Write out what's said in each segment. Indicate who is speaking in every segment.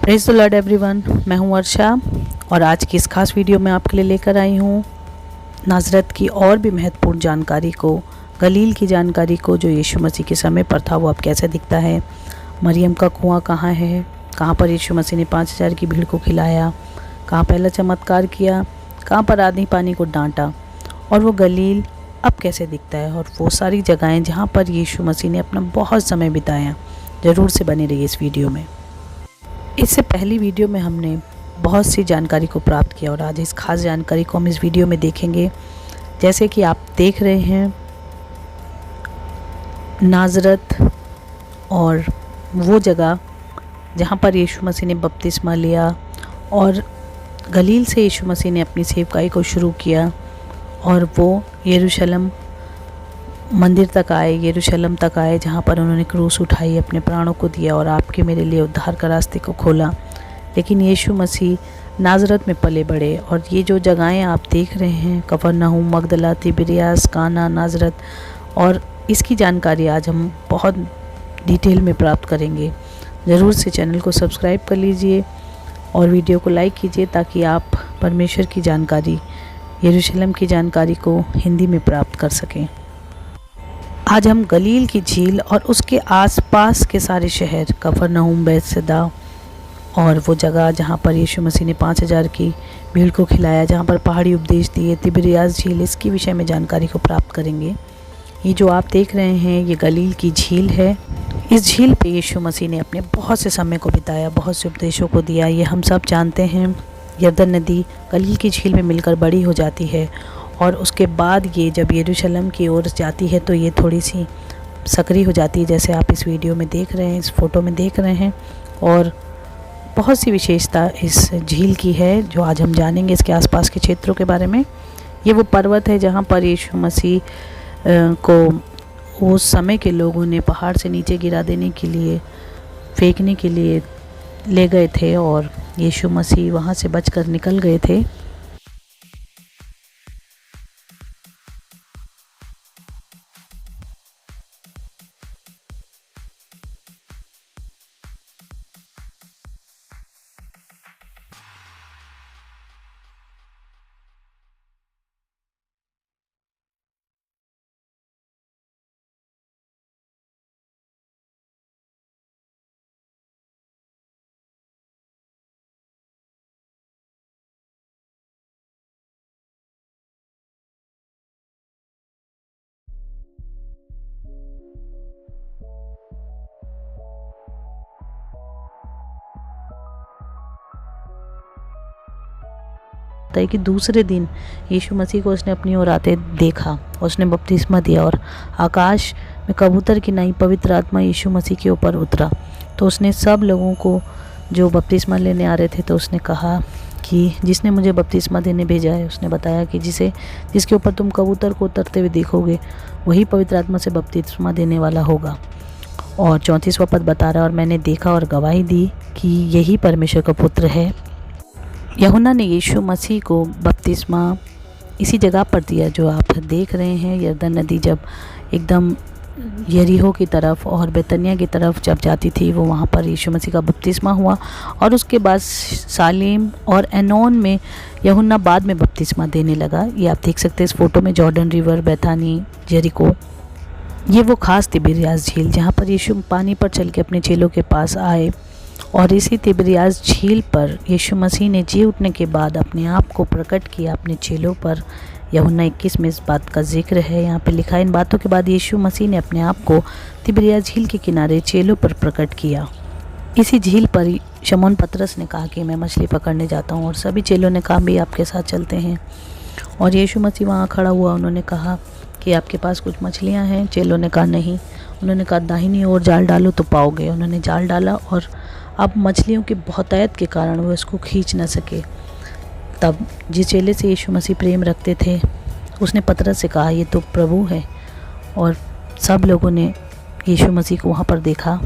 Speaker 1: Praise the Lord everyone, मैं हूं वर्षा और आज की इस खास वीडियो में आपके लिए लेकर आई हूं नाज़रत की और भी महत्वपूर्ण जानकारी को, गलील की जानकारी को, जो यीशु मसीह के समय पर था वो अब कैसे दिखता है। मरियम का कुआं कहाँ है, कहाँ पर यीशु मसीह ने 5000 की भीड़ को खिलाया, कहाँ पहला चमत्कार किया, कहाँ पर आधी पानी को डांटा, और वो गलील अब कैसे दिखता है, और वो सारी जगहें जहाँ पर यीशु मसीह ने अपना बहुत समय बिताया। ज़रूर से बने रहिए इस वीडियो में। इससे पहली वीडियो में हमने बहुत सी जानकारी को प्राप्त किया और आज इस खास जानकारी को हम इस वीडियो में देखेंगे। जैसे कि आप देख रहे हैं, नाज़रत और वो जगह जहाँ पर यीशु मसीह ने बपतिस्मा लिया और गलील से यीशु मसीह ने अपनी सेवकाई को शुरू किया और वो यरूशलेम मंदिर तक आए, यरूशलेम तक आए, जहाँ पर उन्होंने क्रूस उठाई, अपने प्राणों को दिया और आपके मेरे लिए उद्धार का रास्ते को खोला। लेकिन यीशु मसीह नाज़रत में पले बढ़े और ये जो जगहें आप देख रहे हैं, कफरनहूम, मगदला, तिबिरियास, काना, नाज़रत, और इसकी जानकारी आज हम बहुत डिटेल में प्राप्त करेंगे। ज़रूर से चैनल को सब्सक्राइब कर लीजिए और वीडियो को लाइक कीजिए ताकि आप परमेश्वर की जानकारी, यरूशलेम की जानकारी को हिंदी में प्राप्त कर सकें। आज हम गलील की झील और उसके आसपास के सारे शहर, कफरनहूम, बैतसैदा और वो जगह जहाँ पर यीशु मसीह ने 5000 की भीड़ को खिलाया, जहाँ पर पहाड़ी उपदेश दिए, तिबिरियास झील, इसके विषय में जानकारी को प्राप्त करेंगे। ये जो आप देख रहे हैं ये गलील की झील है। इस झील पे यीशु मसीह ने अपने बहुत से समय को बिताया, बहुत से उपदेशों को दिया। ये हम सब जानते हैं। यरदन नदी गलील की झील में मिलकर बड़ी हो जाती है और उसके बाद ये जब यरूशलेम की ओर जाती है तो ये थोड़ी सी सकरी हो जाती है, जैसे आप इस वीडियो में देख रहे हैं, इस फ़ोटो में देख रहे हैं। और बहुत सी विशेषता इस झील की है जो आज हम जानेंगे इसके आसपास के क्षेत्रों के बारे में। ये वो पर्वत है जहाँ पर यीशु मसीह को उस समय के लोगों ने पहाड़ से नीचे गिरा देने के लिए, फेंकने के लिए ले गए थे और यीशु मसीह वहाँ से बचकर निकल गए थे। है कि दूसरे दिन यीशु मसीह को उसने अपनी ओर आते देखा, उसने बपतिस्मा दिया और आकाश में कबूतर की नई पवित्र आत्मा यीशु मसीह के ऊपर उतरा। तो उसने सब लोगों को जो बपतिस्मा लेने आ रहे थे, तो उसने कहा कि जिसने मुझे बपतिस्मा देने भेजा है, उसने बताया कि जिसके ऊपर तुम कबूतर को उतरते हुए देखोगे वही पवित्र आत्मा से बपतिस्मा देने वाला होगा। और 34वां पद बता रहा है, और मैंने देखा और गवाही दी कि यही परमेश्वर का पुत्र है। यूहन्ना ने यीशु मसीह को बपतिस्मा इसी जगह पर दिया जो आप देख रहे हैं। यरदन नदी जब एकदम यरीहो की तरफ और बेतनिया की तरफ जब जाती थी, वो वहाँ पर यीशु मसीह का बपतिस्मा हुआ और उसके बाद सालेम और एनोन में यूहन्ना बाद में बपतिस्मा देने लगा। ये आप देख सकते हैं इस फोटो में, जॉर्डन रिवर, बेथानी, जेरिको। ये वो खास तिबिरियास झील जहाँ पर यीशु पानी पर चल के अपने चेलों के पास आए, और इसी तिबिरियास झील पर यीशु मसीह ने जी उठने के बाद अपने आप को प्रकट किया अपने चेलों पर। यूहन्ना 21 में इस बात का जिक्र है। यहाँ पे लिखा है, इन बातों के बाद यीशु मसीह ने अपने आप को तिबिरियास झील के किनारे चेलों पर प्रकट किया। इसी झील पर शमौन पतरस ने कहा कि मैं मछली पकड़ने जाता हूँ, और सभी चेलों ने कहा भी आपके साथ चलते हैं। और यीशु मसीह वहाँ खड़ा हुआ, उन्होंने कहा कि आपके पास कुछ मछलियाँ हैं? चेलों ने कहा नहीं। उन्होंने कहा दाहिनी ओर जाल डालो तो पाओगे। उन्होंने जाल डाला और अब मछलियों की बहुतायत के कारण वो इसको खींच न सके। तब जिस चेले से यीशु मसीह प्रेम रखते थे, उसने पतरस से कहा ये तो प्रभु है। और सब लोगों ने यीशु मसीह को वहाँ पर देखा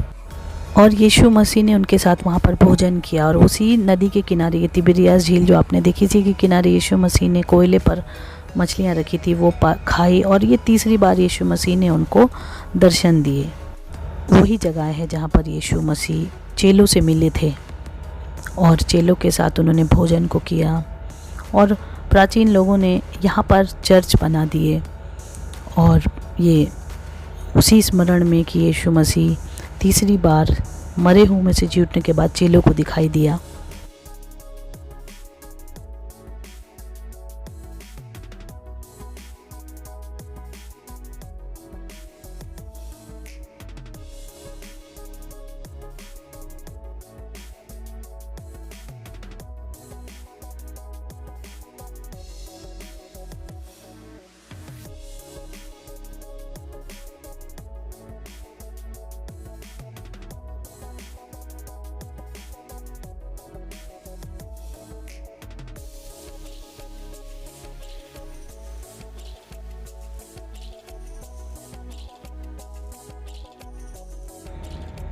Speaker 1: और यीशु मसीह ने उनके साथ वहाँ पर भोजन किया। और उसी नदी के किनारे, ये तिबिरियास झील जो आपने देखी थी, के किनारे यीशु मसीह ने कोयले पर मछलियाँ रखी थी, वो खाई। और ये तीसरी बार यीशु मसीह ने उनको दर्शन दिए। वही जगह है जहाँ पर यीशु मसीह चेलों से मिले थे। और चेलों के साथ उन्होंने भोजन को किया। और प्राचीन लोगों ने यहाँ पर चर्च बना दिए, और ये उसी स्मरण में कि यीशु मसीह तीसरी बार मरे हुए में से जी उठने के बाद चेलों को दिखाई दिया।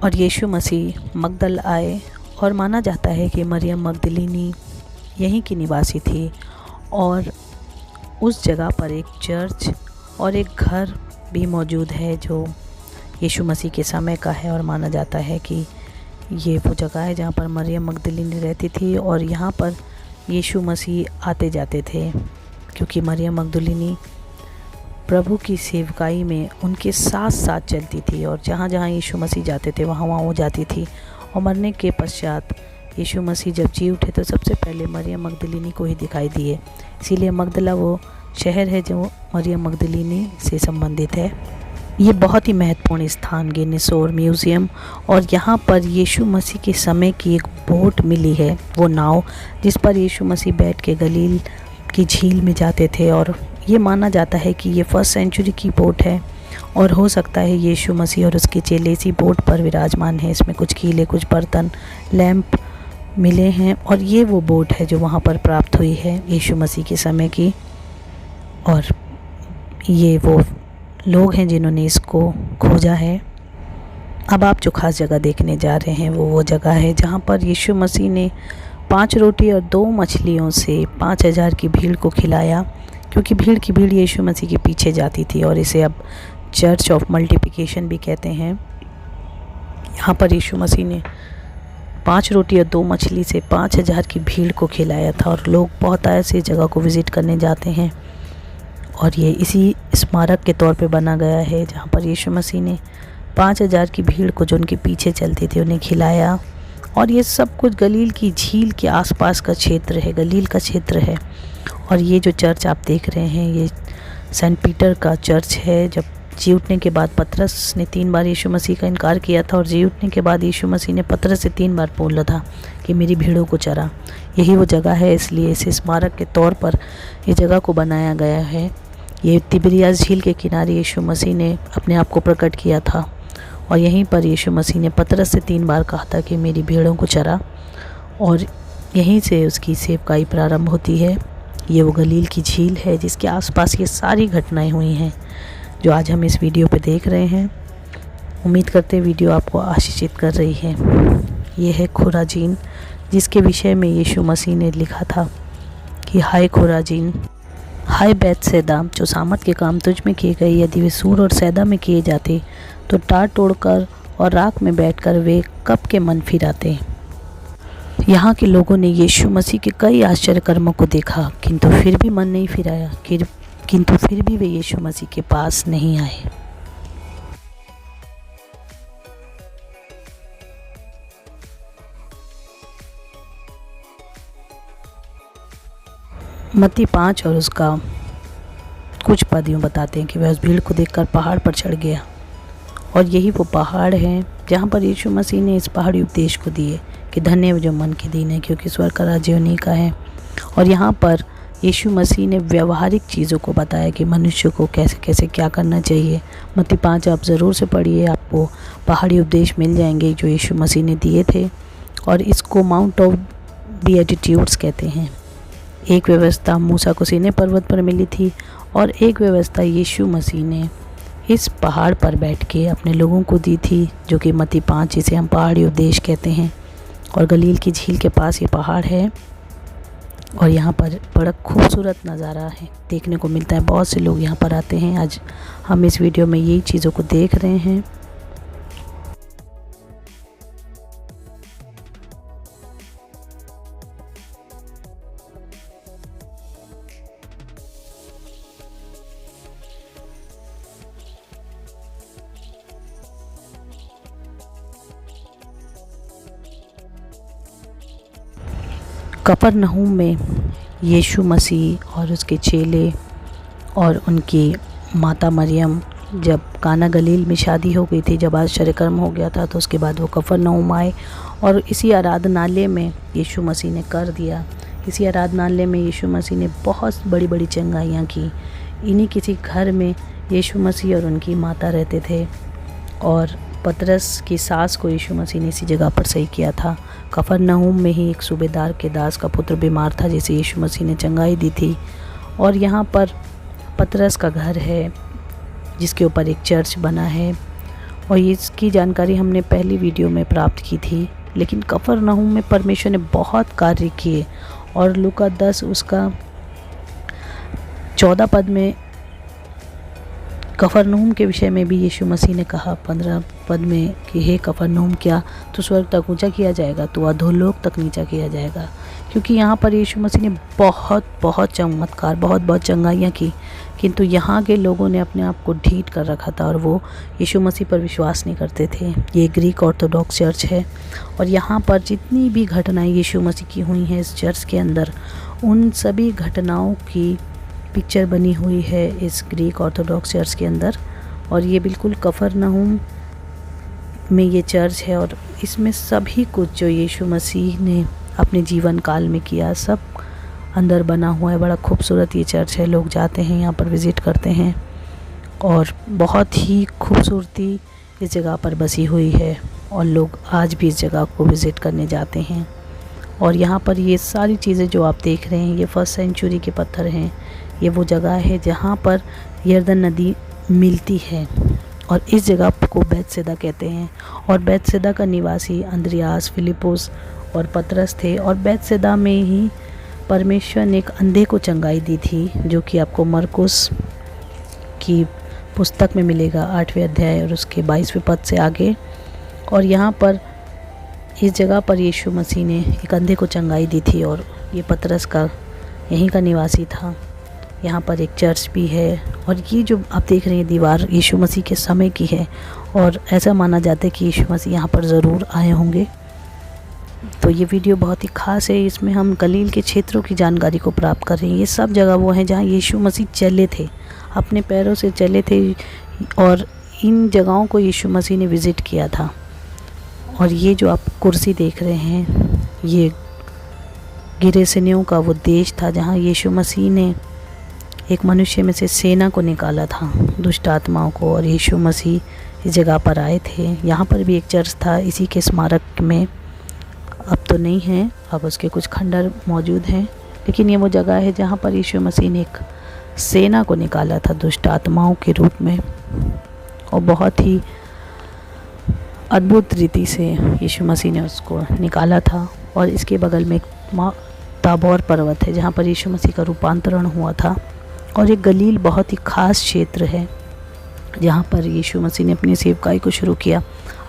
Speaker 1: और यीशु मसीह मगदल आए, और माना जाता है कि मरियम मगदलिनी यहीं की निवासी थी, और उस जगह पर एक चर्च और एक घर भी मौजूद है जो यीशु मसीह के समय का है। और माना जाता है कि ये वो जगह है जहाँ पर मरियम मगदलिनी रहती थी, और यहाँ पर यीशु मसीह आते जाते थे, क्योंकि मरियम मगदलिनी प्रभु की सेवकाई में उनके साथ साथ चलती थी, और जहाँ जहाँ यीशु मसीह जाते थे वहाँ वहाँ वो जाती थी। और मरने के पश्चात यीशु मसीह जब जी उठे तो सबसे पहले मरियम मगदलिनी को ही दिखाई दिए। इसीलिए मगदला वो शहर है जो मरियम मगदलिनी से संबंधित है। ये बहुत ही महत्वपूर्ण स्थान गिनेसोर म्यूज़ियम, और यहाँ पर यीशु मसीह के समय की एक बोट मिली है, वो नाव जिस पर यीशु मसीह बैठ के गलील की झील में जाते थे। और ये माना जाता है कि ये 1st सेंचुरी की बोट है, और हो सकता है यीशु मसीह और उसके चेले इसी बोट पर विराजमान हैं। इसमें कुछ कीले, कुछ बर्तन, लैंप मिले हैं, और ये वो बोट है जो वहाँ पर प्राप्त हुई है यीशु मसीह के समय की। और ये वो लोग हैं जिन्होंने इसको खोजा है। अब आप जो खास जगह देखने जा रहे हैं वो जगह है जहाँ पर यीशु मसीह ने 5 रोटी और 2 मछलियों से 5000 की भीड़ को खिलाया, क्योंकि भीड़ की भीड़ यीशु मसीह के पीछे जाती थी, और इसे अब चर्च ऑफ मल्टीप्लिकेशन भी कहते हैं। यहाँ पर यीशु मसीह ने 5 रोटी और 2 मछली से 5000 की भीड़ को खिलाया था, और लोग बहुत ऐसी जगह को विज़िट करने जाते हैं। और ये इसी स्मारक के तौर पे बना गया है जहाँ पर यीशु मसीह ने 5000 की भीड़ को जो उनके पीछे चलती थी उन्हें खिलाया। और ये सब कुछ गलील की झील के आसपास का क्षेत्र है, गलील का क्षेत्र है। और ये जो चर्च आप देख रहे हैं ये सेंट पीटर का चर्च है। जब जी उठने के बाद पतरस ने 3 बार यीशु मसीह का इनकार किया था, और जी उठने के बाद यीशु मसीह ने पतरस से 3 बार बोला था कि मेरी भीड़ों को चरा। यही वो जगह है, इसलिए इसे स्मारक के तौर पर ये जगह को बनाया गया है। ये तिबिरियास झील के किनारे यीशु मसीह ने अपने आप को प्रकट किया था, और यहीं पर यीशु मसीह ने पतरस से 3 बार कहा था कि मेरी भीड़ों को चरा, और यहीं से उसकी सेवकाई प्रारंभ होती है। ये वो गलील की झील है जिसके आसपास ये सारी घटनाएं हुई हैं जो आज हम इस वीडियो पे देख रहे हैं। उम्मीद करते वीडियो आपको आशीषित कर रही है। ये है खुराजीन, जिसके विषय में यीशु मसीह ने लिखा था कि हाय खुराजीन, हाय बैतसैदा, जो सामर्थ के काम तुझ में किए गए यदि वे सूर और सैदा में किए जाते तो टाट तोड़कर और राख में बैठकर वे कब के मन फिराते। यहाँ के लोगों ने यीशु मसीह के कई आश्चर्य कर्मों को देखा, किंतु फिर भी मन नहीं फिराया, किंतु फिर भी वे यीशु मसीह के पास नहीं आए। मत्ती 5 और उसका कुछ पद यूँ बताते हैं कि वह उस भीड़ को देखकर पहाड़ पर चढ़ गया, और यही वो पहाड़ है जहाँ पर यीशु मसीह ने इस पहाड़ी उपदेश को दिए कि धन्य है जो मन के दीन है, क्योंकि स्वर्ग का राज्य उन्हीं का है। और यहाँ पर यीशु मसीह ने व्यवहारिक चीज़ों को बताया कि मनुष्य को कैसे कैसे क्या करना चाहिए। मत्ती 5 आप ज़रूर से पढ़िए, आपको पहाड़ी उपदेश मिल जाएंगे जो यीशु मसीह ने दिए थे, और इसको माउंट ऑफ बीएटिट्यूड्स कहते हैं। एक व्यवस्था मूसा को सीनै पर्वत पर मिली थी, और एक व्यवस्था यीशु मसीह ने इस पहाड़ पर बैठ के अपने लोगों को दी थी, जो कि मत्ती 5 जिसे हम पहाड़ी उपदेश कहते हैं। और गलील की झील के पास ये पहाड़ है, और यहाँ पर बड़ा खूबसूरत नज़ारा है देखने को मिलता है। बहुत से लोग यहाँ पर आते हैं। आज हम इस वीडियो में यही चीज़ों को देख रहे हैं। कफरनहूम में यीशु मसीह और उसके चेले और उनकी माता मरियम, जब काना गलील में शादी हो गई थी, जब आश्चर्यकर्म हो गया था, तो उसके बाद वो कफरनहूम आए और इसी आराधनालय में यीशु मसीह ने कर दिया। इसी आराधनालय में यीशु मसीह ने बहुत बड़ी बड़ी चंगाइयाँ की। इन्हीं किसी घर में यीशु मसीह और उनकी माता रहते थे और पतरस की सास को यीशु मसीह ने इसी जगह पर सही किया था। कफरनहूम में ही एक सूबेदार के दास का पुत्र बीमार था, जिसे यीशु मसीह ने चंगाई दी थी। और यहाँ पर पतरस का घर है जिसके ऊपर एक चर्च बना है और इसकी जानकारी हमने पहली वीडियो में प्राप्त की थी। लेकिन कफरनहूम में परमेश्वर ने बहुत कार्य किए और लूका 10 उसका 14 पद में कफरनहूम के विषय में भी यीशु मसीह ने कहा 15 पद में कि हे कफरनहूम, क्या तो स्वर्ग तक ऊंचा किया जाएगा, तो अधोलोक तक नीचा किया जाएगा। क्योंकि यहाँ पर यीशु मसीह ने बहुत चमत्कार, बहुत चंगाइयाँ की, किंतु यहाँ के लोगों ने अपने आप को ढीठ कर रखा था और वो यीशु मसीह पर विश्वास नहीं करते थे। ये ग्रीक ऑर्थोडॉक्स चर्च है और यहाँ पर जितनी भी घटनाएं यीशु मसीह की हुई हैं इस चर्च के अंदर, उन सभी घटनाओं की पिक्चर बनी हुई है इस ग्रीक ऑर्थोडॉक्स चर्च के अंदर। और ये बिल्कुल कफरनहूम में ये चर्च है और इसमें सभी कुछ जो यीशु मसीह ने अपने जीवन काल में किया सब अंदर बना हुआ है। बड़ा खूबसूरत ये चर्च है, लोग जाते हैं यहाँ पर विज़िट करते हैं और बहुत ही खूबसूरती इस जगह पर बसी हुई है और लोग आज भी इस जगह को विज़िट करने जाते हैं। और यहाँ पर ये सारी चीज़ें जो आप देख रहे हैं, ये फर्स्ट सेंचुरी के पत्थर हैं। ये वो जगह है जहाँ पर यरदन नदी मिलती है और इस जगह को बैतसैदा कहते हैं। और बैतसैदा का निवासी अंद्रियास, फिलिपुस और पतरस थे। और बैतसैदा में ही परमेश्वर ने एक अंधे को चंगाई दी थी, जो कि आपको मरकुस की पुस्तक में मिलेगा 8वें अध्याय और उसके 22वें पद से आगे। और यहाँ पर इस जगह पर यीशु मसीह ने एक अंधे को चंगाई दी थी और ये पतरस का यहीं का निवासी था। यहाँ पर एक चर्च भी है और ये जो आप देख रहे हैं दीवार यीशु मसीह के समय की है और ऐसा माना जाता है कि यीशु मसीह यहाँ पर ज़रूर आए होंगे। तो ये वीडियो बहुत ही ख़ास है, इसमें हम गलील के क्षेत्रों की जानकारी को प्राप्त कर रहे हैं। ये सब जगह वो हैं जहाँ यीशु मसीह चले थे, अपने पैरों से चले थे और इन जगहों को यीशु मसीह ने विज़िट किया था। और ये जो आप कुर्सी देख रहे हैं, ये गिरेसनियों का वो देश था जहाँ यीशु मसीह ने एक मनुष्य में से सेना को निकाला था, दुष्ट आत्माओं को, और यीशु मसीह इस जगह पर आए थे। यहाँ पर भी एक चर्च था इसी के स्मारक में, अब तो नहीं है, अब उसके कुछ खंडर मौजूद हैं, लेकिन ये वो जगह है जहाँ पर यीशु मसीह ने एक सेना को निकाला था दुष्ट आत्माओं के रूप में और बहुत ही अद्भुत रीति से यीशु मसीह ने उसको निकाला था। और इसके बगल में एक ताबोर पर्वत है जहाँ पर यीशु मसीह का रूपांतरण हुआ था। और एक गलील बहुत ही ख़ास क्षेत्र है जहाँ पर यीशु मसीह ने अपनी सेवकाई को शुरू किया।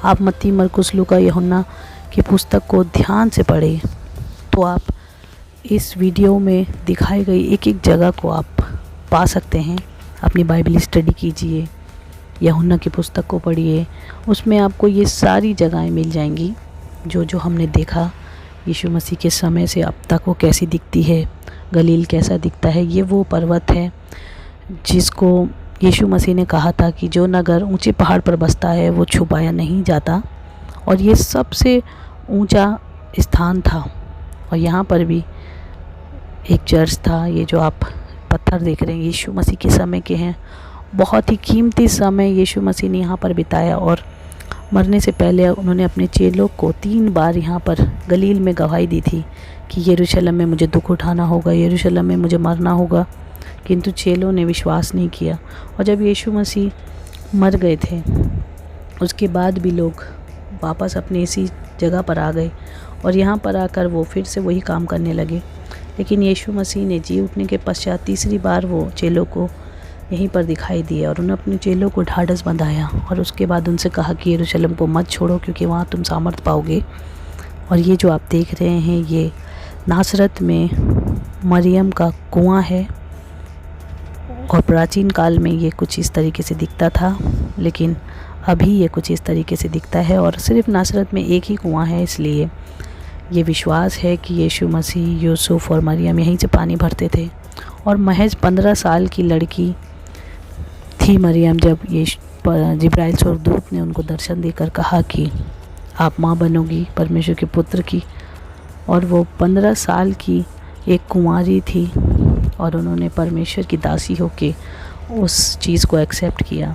Speaker 1: आप मत्ती, मरकुस, लूका, यूहन्ना की पुस्तक को ध्यान से पढ़ें तो आप इस वीडियो में दिखाई गई एक एक जगह को आप पा सकते हैं। अपनी बाइबल स्टडी कीजिए, यूहन्ना की पुस्तक को पढ़िए, उसमें आपको ये सारी जगहें मिल जाएंगी जो हमने देखा यीशु मसीह के समय से अब तक वो कैसी दिखती है, गलील कैसा दिखता है। ये वो पर्वत है जिसको यीशु मसीह ने कहा था कि जो नगर ऊंचे पहाड़ पर बसता है वो छुपाया नहीं जाता, और ये सबसे ऊंचा स्थान था। और यहाँ पर भी एक चर्च था। ये जो आप पत्थर देख रहे हैं यीशु मसीह के समय के हैं। बहुत ही कीमती समय यीशु मसीह ने यहाँ पर बिताया और मरने से पहले उन्होंने अपने चेलों को 3 बार यहाँ पर गलील में गवाही दी थी कि यरूशलेम में मुझे दुख उठाना होगा, यरूशलेम में मुझे मरना होगा, किंतु चेलों ने विश्वास नहीं किया। और जब यीशु मसीह मर गए थे उसके बाद भी लोग वापस अपने इसी जगह पर आ गए और यहाँ पर आकर वो फिर से वही काम करने लगे। लेकिन यीशु मसीह ने जी उठने के पश्चात तीसरी बार वो चेलों को यहीं पर दिखाई दिया और उन्होंने अपने चेलों को ढाढ़स बंधाया और उसके बाद उनसे कहा कि यरूशलेम को मत छोड़ो क्योंकि वहाँ तुम सामर्थ पाओगे। और ये जो आप देख रहे हैं ये नासरत में मरियम का कुआं है और प्राचीन काल में ये कुछ इस तरीके से दिखता था, लेकिन अभी ये कुछ इस तरीके से दिखता है। और सिर्फ नासरत में एक ही कुआं है, इसलिए ये विश्वास है कि यीशु मसीह, यूसुफ और मरियम यहीं से पानी भरते थे। और महज 15 साल की लड़की थी मरियम जब जिब्राइल स्वर्गदूत ने उनको दर्शन देकर कहा कि आप माँ बनोगी परमेश्वर के पुत्र की। और वो 15 साल की एक कुंवारी थी और उन्होंने परमेश्वर की दासी होके उस चीज़ को एक्सेप्ट किया।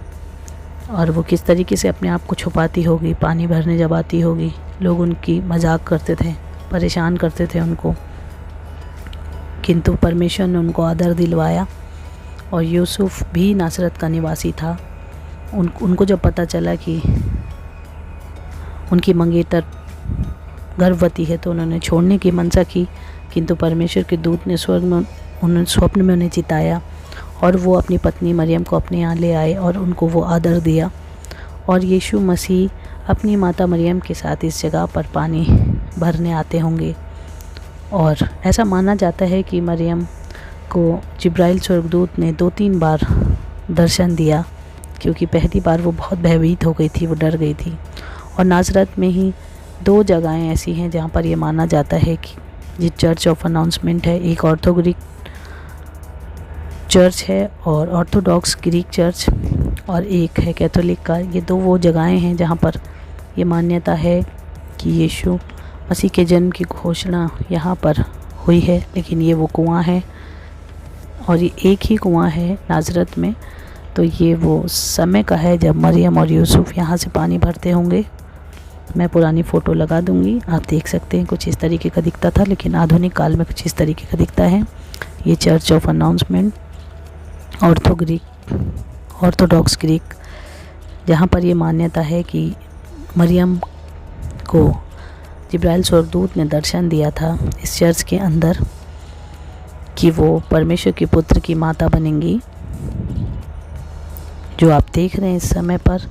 Speaker 1: और वो किस तरीके से अपने आप को छुपाती होगी, पानी भरने जब आती होगी, लोग उनकी मजाक करते थे, परेशान करते थे उनको, किंतु परमेश्वर ने उनको आदर दिलवाया। और यूसुफ भी नासरत का निवासी था। उनको जब पता चला कि उनकी मंगेतर गर्भवती है तो उन्होंने छोड़ने की मनसा की, किंतु परमेश्वर के दूत ने स्वप्न में उन्हें चिताया और वो अपनी पत्नी मरियम को अपने यहाँ ले आए और उनको वो आदर दिया। और यीशु मसीह अपनी माता मरियम के साथ इस जगह पर पानी भरने आते होंगे। और ऐसा माना जाता है कि मरियम को जिब्राइल स्वर्गदूत ने 2-3 बार दर्शन दिया, क्योंकि पहली बार वो बहुत भयभीत हो गई थी, वो डर गई थी। और नासरत में ही 2 जगहें ऐसी हैं जहाँ पर ये माना जाता है कि ये चर्च ऑफ अनाउंसमेंट है। एक ऑर्थोग्रीक चर्च है और ऑर्थोडॉक्स ग्रीक चर्च, और एक है कैथोलिक का। ये 2 वो जगहें हैं जहाँ पर ये मान्यता है कि यीशु मसीह के जन्म की घोषणा यहाँ पर हुई है। लेकिन ये वो कुआं है और ये एक ही कुआं है नाज़रत में। तो ये वो समय का है जब मरियम और यूसुफ यहाँ से पानी भरते होंगे। मैं पुरानी फ़ोटो लगा दूँगी, आप देख सकते हैं। कुछ इस तरीके का दिखता था, लेकिन आधुनिक काल में कुछ इस तरीके का दिखता है। ये church of announcement Orthodox Greek, जहाँ पर ये मान्यता है कि मरियम को जिब्राइल स्वर्गदूत ने दर्शन दिया था इस चर्च के अंदर कि वो परमेश्वर के पुत्र की माता बनेंगी, जो आप देख रहे हैं इस समय पर।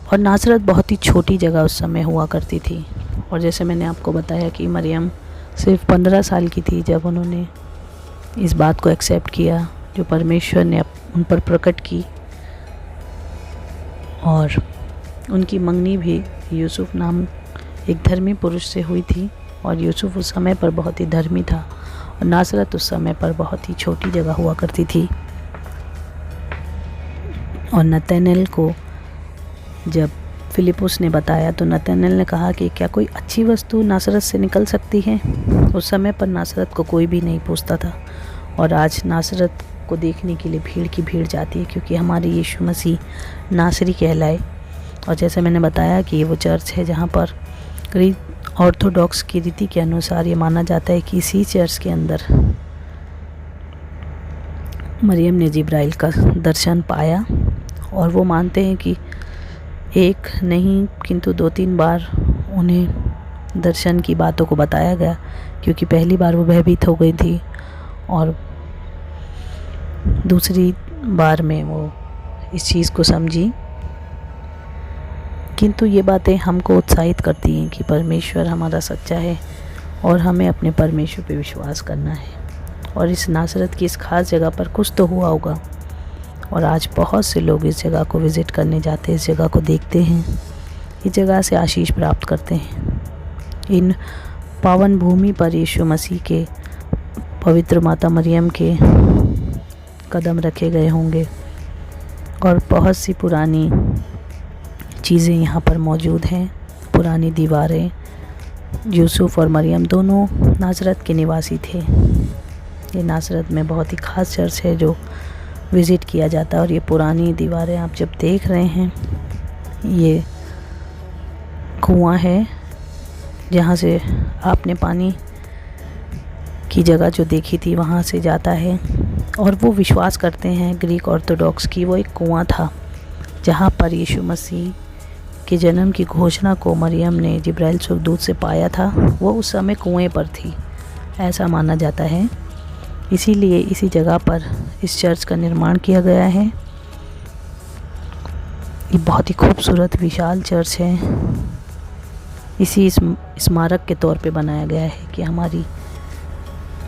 Speaker 1: और नासरत बहुत ही छोटी जगह उस समय हुआ करती थी। और जैसे मैंने आपको बताया कि मरियम सिर्फ 15 साल की थी जब उन्होंने इस बात को एक्सेप्ट किया जो परमेश्वर ने उन पर प्रकट की। और उनकी मंगनी भी यूसुफ नाम एक धर्मी पुरुष से हुई थी। और यूसुफ उस समय पर बहुत ही धर्मी था और नासरत उस समय पर बहुत ही छोटी जगह हुआ करती थी। और नतनएल को जब फिलिपुस ने बताया तो नतनएल ने कहा कि क्या कोई अच्छी वस्तु नासरत से निकल सकती है। उस समय पर नासरत को कोई भी नहीं पूछता था। और आज नासरत को देखने के लिए भीड़ की भीड़ जाती है, क्योंकि हमारे यीशु मसीह नासरी कहलाए। और जैसे मैंने बताया कि वो चर्च है जहाँ पर ग्रीक ऑर्थोडॉक्स की रीति के अनुसार ये माना जाता है कि इसी चर्च के अंदर मरियम ने जिब्राइल का दर्शन पाया। और वो मानते हैं कि एक नहीं किंतु 2-3 बार उन्हें दर्शन की बातों को बताया गया, क्योंकि पहली बार वो भयभीत हो गई थी और दूसरी बार में वो इस चीज़ को समझी। किंतु ये बातें हमको उत्साहित करती हैं कि परमेश्वर हमारा सच्चा है और हमें अपने परमेश्वर पे विश्वास करना है। और इस नासरत की इस ख़ास जगह पर कुछ तो हुआ होगा। और आज बहुत से लोग इस जगह को विज़िट करने जाते हैं, इस जगह को देखते हैं, इस जगह से आशीष प्राप्त करते हैं। इन पावन भूमि पर यीशु मसीह के पवित्र माता मरियम के कदम रखे गए होंगे और बहुत सी पुरानी चीज़ें यहाँ पर मौजूद हैं। पुरानी दीवारें। यूसुफ और मरियम दोनों नासरत के निवासी थे। ये नासरत में बहुत ही ख़ास चर्च है जो विज़िट किया जाता है। और ये पुरानी दीवारें आप जब देख रहे हैं, ये कुआं है जहाँ से आपने पानी की जगह जो देखी थी वहाँ से जाता है। और वो विश्वास करते हैं ग्रीक ऑर्थोडॉक्स की वो एक कुआं था जहाँ पर यीशु मसीह के जन्म की घोषणा को मरियम ने जिब्राइल स्वर्गदूत से पाया था। वो उस समय कुएं पर थी, ऐसा माना जाता है। इसीलिए इसी जगह पर इस चर्च का निर्माण किया गया है। ये बहुत ही खूबसूरत विशाल चर्च है। इसी स्मारक के तौर पे बनाया गया है कि हमारी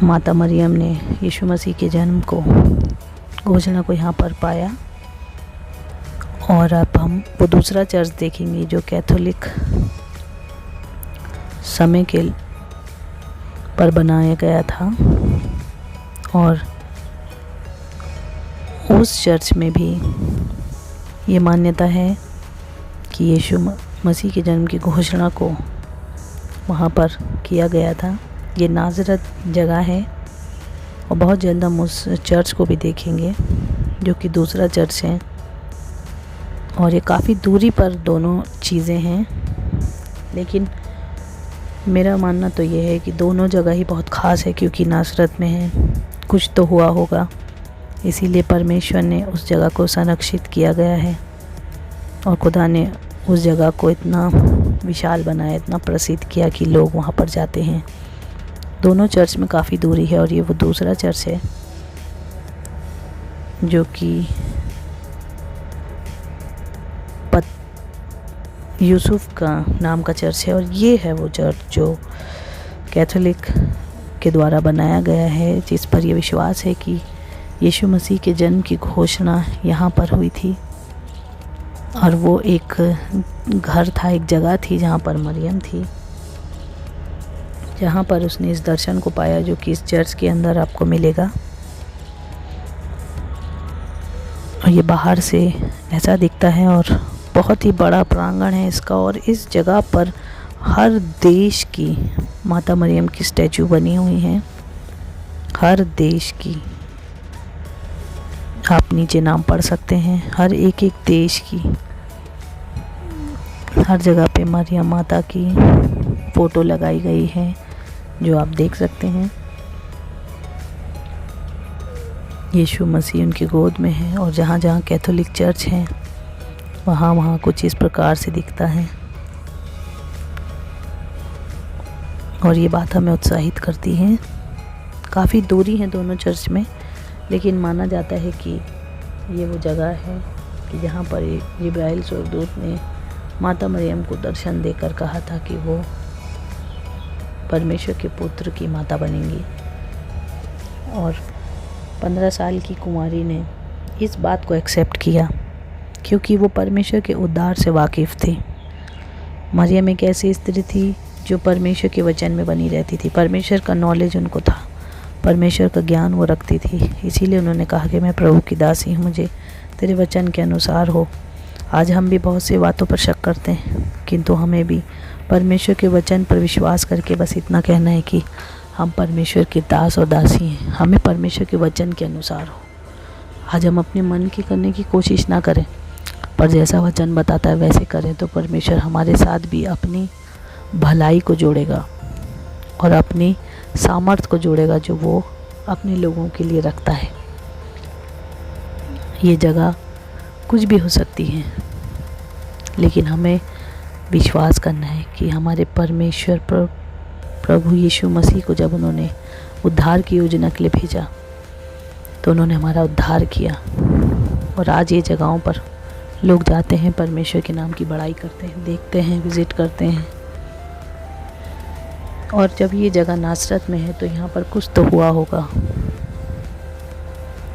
Speaker 1: माता मरियम ने यीशु मसीह के जन्म को घोषणा को यहाँ पर पाया। और अब हम वो दूसरा चर्च देखेंगे जो कैथोलिक समय के पर बनाया गया था। और उस चर्च में भी ये मान्यता है कि यीशु मसीह के जन्म की घोषणा को वहाँ पर किया गया था। ये नाज़रत जगह है और बहुत जल्द हम उस चर्च को भी देखेंगे जो कि दूसरा चर्च है। और ये काफ़ी दूरी पर दोनों चीज़ें हैं, लेकिन मेरा मानना तो ये है कि दोनों जगह ही बहुत ख़ास है, क्योंकि नासरत में है, कुछ तो हुआ होगा, इसीलिए परमेश्वर ने उस जगह को संरक्षित किया गया है और खुदा ने उस जगह को इतना विशाल बनाया, इतना प्रसिद्ध किया कि लोग वहाँ पर जाते हैं। दोनों चर्च में काफ़ी दूरी है और ये वो दूसरा चर्च है जो कि यूसुफ का नाम का चर्च है। और ये है वो चर्च जो कैथोलिक के द्वारा बनाया गया है, जिस पर यह विश्वास है कि यीशु मसीह के जन्म की घोषणा यहाँ पर हुई थी। और वो एक घर था, एक जगह थी जहाँ पर मरियम थी, जहाँ पर उसने इस दर्शन को पाया जो कि इस चर्च के अंदर आपको मिलेगा। और ये बाहर से ऐसा दिखता है और बहुत ही बड़ा प्रांगण है इसका। और इस जगह पर हर देश की माता मरियम की स्टैचू बनी हुई हैं, हर देश की। आप नीचे नाम पढ़ सकते हैं, हर एक देश की, हर जगह पे मरियम माता की फ़ोटो लगाई गई है जो आप देख सकते हैं। यीशु मसीह उनकी गोद में है और जहाँ जहाँ कैथोलिक चर्च हैं वहाँ कुछ इस प्रकार से दिखता है। और ये बात हमें उत्साहित करती है। काफ़ी दूरी है दोनों चर्च में, लेकिन माना जाता है कि ये वो जगह है कि जहाँ पर जिब्राइल स्वर्गदूत ने माता मरियम को दर्शन देकर कहा था कि वो परमेश्वर के पुत्र की माता बनेंगी। और 15 साल की कुमारी ने इस बात को एक्सेप्ट किया क्योंकि वो परमेश्वर के उद्धार से वाकिफ़ थी। मरियम एक ऐसी स्त्री थी जो परमेश्वर के वचन में बनी रहती थी। परमेश्वर का नॉलेज उनको था, परमेश्वर का ज्ञान वो रखती थी। इसीलिए उन्होंने कहा कि मैं प्रभु की दासी हूँ, मुझे तेरे वचन के अनुसार हो। आज हम भी बहुत सी बातों पर शक करते हैं, किंतु हमें भी परमेश्वर के वचन पर विश्वास करके बस इतना कहना है कि हम परमेश्वर के दास और दासी हैं, हमें परमेश्वर के वचन के अनुसार हो। आज हम अपने मन की करने की कोशिश ना करें, पर जैसा वचन बताता है वैसे करें, तो परमेश्वर हमारे साथ भी अपनी भलाई को जोड़ेगा और अपनी सामर्थ को जोड़ेगा जो वो अपने लोगों के लिए रखता है। ये जगह कुछ भी हो सकती है, लेकिन हमें विश्वास करना है कि हमारे परमेश्वर प्रभु यीशु मसीह को जब उन्होंने उद्धार की योजना के लिए भेजा तो उन्होंने हमारा उद्धार किया। और आज ये जगहों पर लोग जाते हैं, परमेश्वर के नाम की बड़ाई करते हैं, देखते हैं, विज़िट करते हैं। और जब ये जगह नासरत में है तो यहाँ पर कुछ तो हुआ होगा,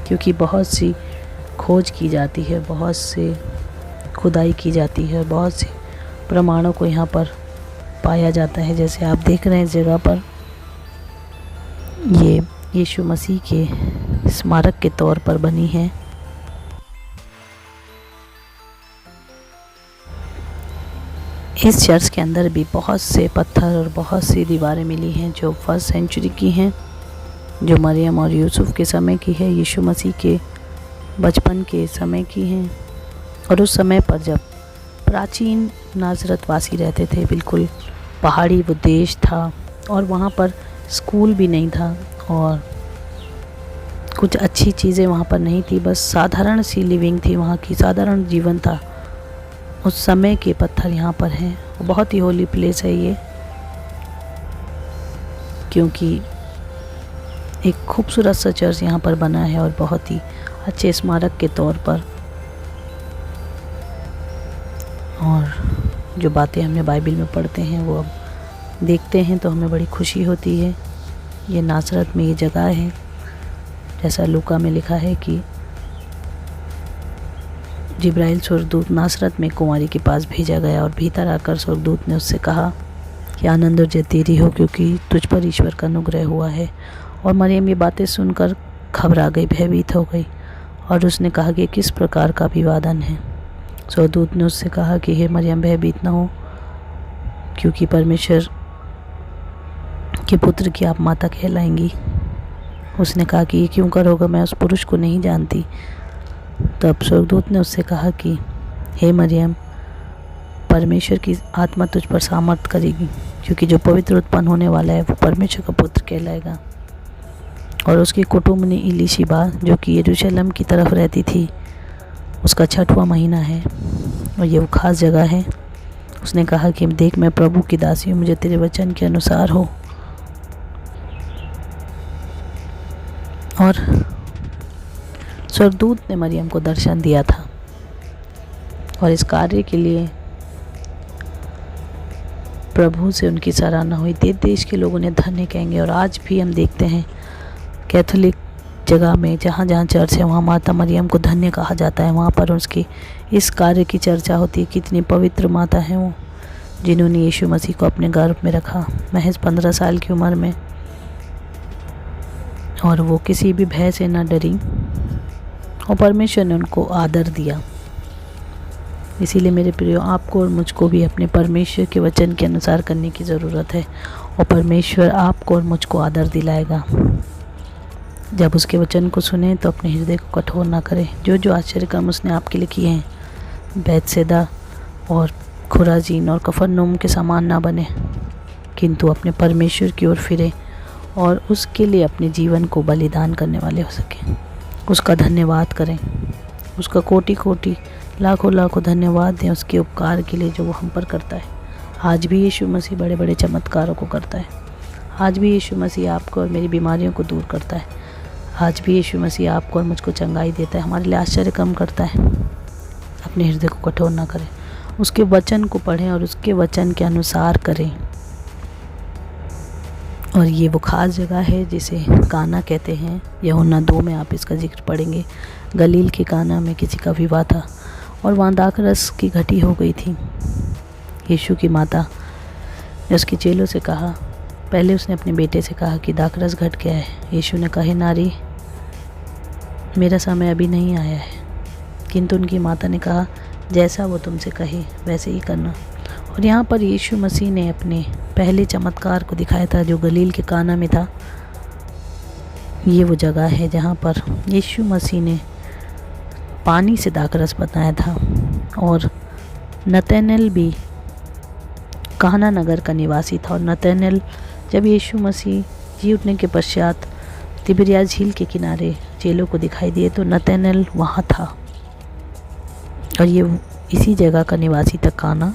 Speaker 1: क्योंकि बहुत सी खोज की जाती है, बहुत से खुदाई की जाती है, बहुत से प्रमाणों को यहाँ पर पाया जाता है। जैसे आप देख रहे हैं इस जगह पर ये यीशु मसीह के स्मारक के तौर पर बनी है। इस चर्च के अंदर भी बहुत से पत्थर और बहुत सी दीवारें मिली हैं जो फर्स्ट सेंचुरी की हैं, जो मरियम और यूसुफ के समय की है, यीशु मसीह के बचपन के समय की हैं। और उस समय पर जब प्राचीन नाज़रत वासी रहते थे, बिल्कुल पहाड़ी वो देश था और वहाँ पर स्कूल भी नहीं था और कुछ अच्छी चीज़ें वहाँ पर नहीं थी, बस साधारण सी लिविंग थी, वहाँ की साधारण जीवन था। उस समय के पत्थर यहाँ पर हैं। बहुत ही होली प्लेस है ये, क्योंकि एक खूबसूरत सा चर्च यहाँ पर बना है और बहुत ही अच्छे स्मारक के तौर पर। और जो बातें हमने बाइबल में पढ़ते हैं वो अब देखते हैं तो हमें बड़ी खुशी होती है। ये नासरत में ये जगह है, जैसा लूका में लिखा है कि जिब्राइल स्वर्गदूत नासरत में कुंवारी के पास भेजा गया और भीतर आकर स्वर्गदूत ने उससे कहा कि आनंद और जय तेरी हो, क्योंकि तुझ पर ईश्वर का अनुग्रह हुआ है। और मरियम ये बातें सुनकर घबरा गई, भयभीत हो गई और उसने कहा कि किस प्रकार का अभिवादन है। स्वर्गदूत ने उससे कहा कि हे मरियम, भयभीत न हो, क्योंकि परमेश्वर के पुत्र की आप माता कहलाएंगी। उसने कहा कि ये क्यों करोगे, मैं उस पुरुष को नहीं जानती। तब स्वर्गदूत ने उससे कहा कि हे मरियम, परमेश्वर की आत्मा तुझ पर सामर्थ करेगी, क्योंकि जो पवित्र उत्पन्न होने वाला है वो परमेश्वर का पुत्र कहलाएगा। और उसकी कुटुंबनी इलीशिबा, जो कि यरूशलेम की तरफ रहती थी, उसका 6वां महीना है और ये वो खास जगह है। उसने कहा कि देख, मैं प्रभु की दासी हूँ, मुझे तेरे वचन के अनुसार हो। और स्वर्गदूत ने मरियम को दर्शन दिया था और इस कार्य के लिए प्रभु से उनकी सराहना हुई। देश देश के लोग उन्हें धन्य कहेंगे। और आज भी हम देखते हैं कैथोलिक जगह में जहाँ जहाँ चर्च है वहाँ माता मरियम को धन्य कहा जाता है। वहाँ पर उसकी इस कार्य की चर्चा होती है। कितनी पवित्र माता है वो, जिन्होंने यीशु मसीह को अपने गर्भ में रखा महज 15 साल की उम्र में, और वो किसी भी भय से न डरी और परमेश्वर ने उनको आदर दिया। इसीलिए मेरे प्रियो, आपको और मुझको भी अपने परमेश्वर के वचन के अनुसार करने की ज़रूरत है और परमेश्वर आपको और मुझको आदर दिलाएगा। जब उसके वचन को सुने तो अपने हृदय को कठोर ना करें। जो जो आश्चर्य कर्म उसने आपके लिए किए हैं, बैतसैदा और खुराजीन और कफरनहूम के समान ना बने, किंतु अपने परमेश्वर की ओर फिरें और उसके लिए अपने जीवन को बलिदान करने वाले हो सकें। उसका धन्यवाद करें, उसका कोटि कोटि लाखों लाखों धन्यवाद दें उसके उपकार के लिए जो वो हम पर करता है। आज भी यीशु मसीह बड़े बड़े चमत्कारों को करता है। आज भी यीशु मसीह आपको और मेरी बीमारियों को दूर करता है। आज भी यीशु मसीह आपको और मुझको चंगाई देता है, हमारे लिए आश्चर्य कम करता है। अपने हृदय को कठोर ना करें, उसके वचन को पढ़ें और उसके वचन के अनुसार करें। और ये वो ख़ास जगह है जिसे काना कहते हैं। यूहन्ना 2 में आप इसका जिक्र पढ़ेंगे। गलील के काना में किसी का विवाह था और वहाँ दाखरस की घटी हो गई थी। यीशु की माता ने उसके चेलों से कहा, पहले उसने अपने बेटे से कहा कि दाखरस घट गया है। यीशु ने कहा, नारी, मेरा समय अभी नहीं आया है। किंतु उनकी माता ने कहा, जैसा वो तुमसे कहे वैसे ही करना। और यहाँ पर यीशु मसीह ने अपने पहले चमत्कार को दिखाया था जो गलील के काना में था। ये वो जगह है जहाँ पर यीशु मसीह ने पानी से दाखरस बनाया था। और नतनएल भी काना नगर का निवासी था। और नतनएल जब यीशु मसीह जी उठने के पश्चात तिबिरियास झील के किनारे चेलों को दिखाई दिए तो नतनएल वहाँ था। और ये इसी जगह का निवासी था, काना।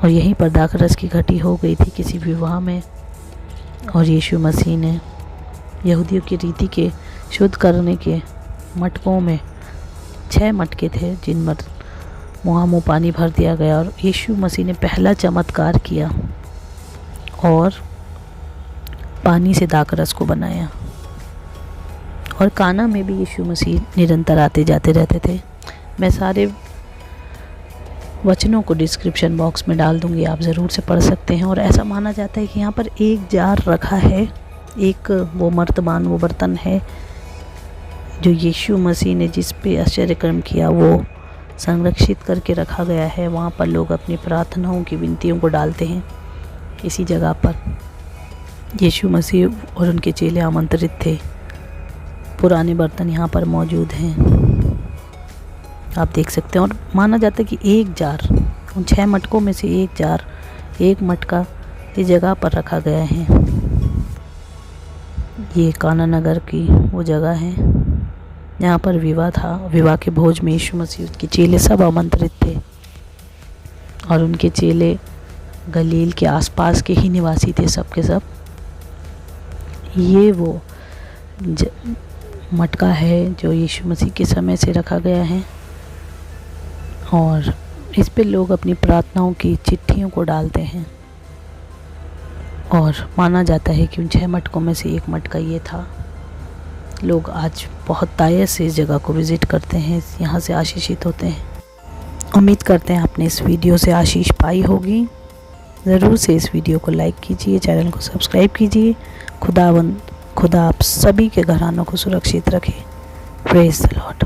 Speaker 1: और यहीं पर दाखरस की घटी हो गई थी किसी विवाह में। और यीशु मसीह ने यहूदियों की रीति के शुद्ध करने के मटकों में 6 मटके थे जिन पर मुँह पानी भर दिया गया। और यीशु मसीह ने पहला चमत्कार किया और पानी से दाखरस को बनाया। और काना में भी यीशु मसीह निरंतर आते जाते रहते थे। मैं सारे वचनों को डिस्क्रिप्शन बॉक्स में डाल दूंगी, आप ज़रूर से पढ़ सकते हैं। और ऐसा माना जाता है कि यहाँ पर एक जार रखा है, एक वो मर्तबान, वो बर्तन है जो यीशु मसीह ने जिस पे आश्चर्य कर्म किया वो संरक्षित करके रखा गया है। वहाँ पर लोग अपनी प्रार्थनाओं की विनतियों को डालते हैं। इसी जगह पर यीशु मसीह और उनके चेले आमंत्रित थे। पुराने बर्तन यहाँ पर मौजूद हैं, आप देख सकते हैं। और माना जाता है कि एक जार, उन 6 मटकों में से एक जार, एक मटका इस जगह पर रखा गया है। ये काना नगर की वो जगह है यहाँ पर विवाह था। विवाह के भोज में यीशु मसीह के चेले सब आमंत्रित थे। और उनके चेले गलील के आसपास के ही निवासी थे, सब के सब। ये वो मटका है जो यीशु मसीह के समय से रखा गया है। और इस पे लोग अपनी प्रार्थनाओं की चिट्ठियों को डालते हैं। और माना जाता है कि उन 6 मटकों में से एक मटका ये था। लोग आज बहुत तायत से इस जगह को विज़िट करते हैं, यहाँ से आशीषित होते हैं। उम्मीद करते हैं आपने इस वीडियो से आशीष पाई होगी। ज़रूर से इस वीडियो को लाइक कीजिए, चैनल को सब्सक्राइब कीजिए। खुदा आप सभी के घरानों को सुरक्षित रखे। Praise the Lord.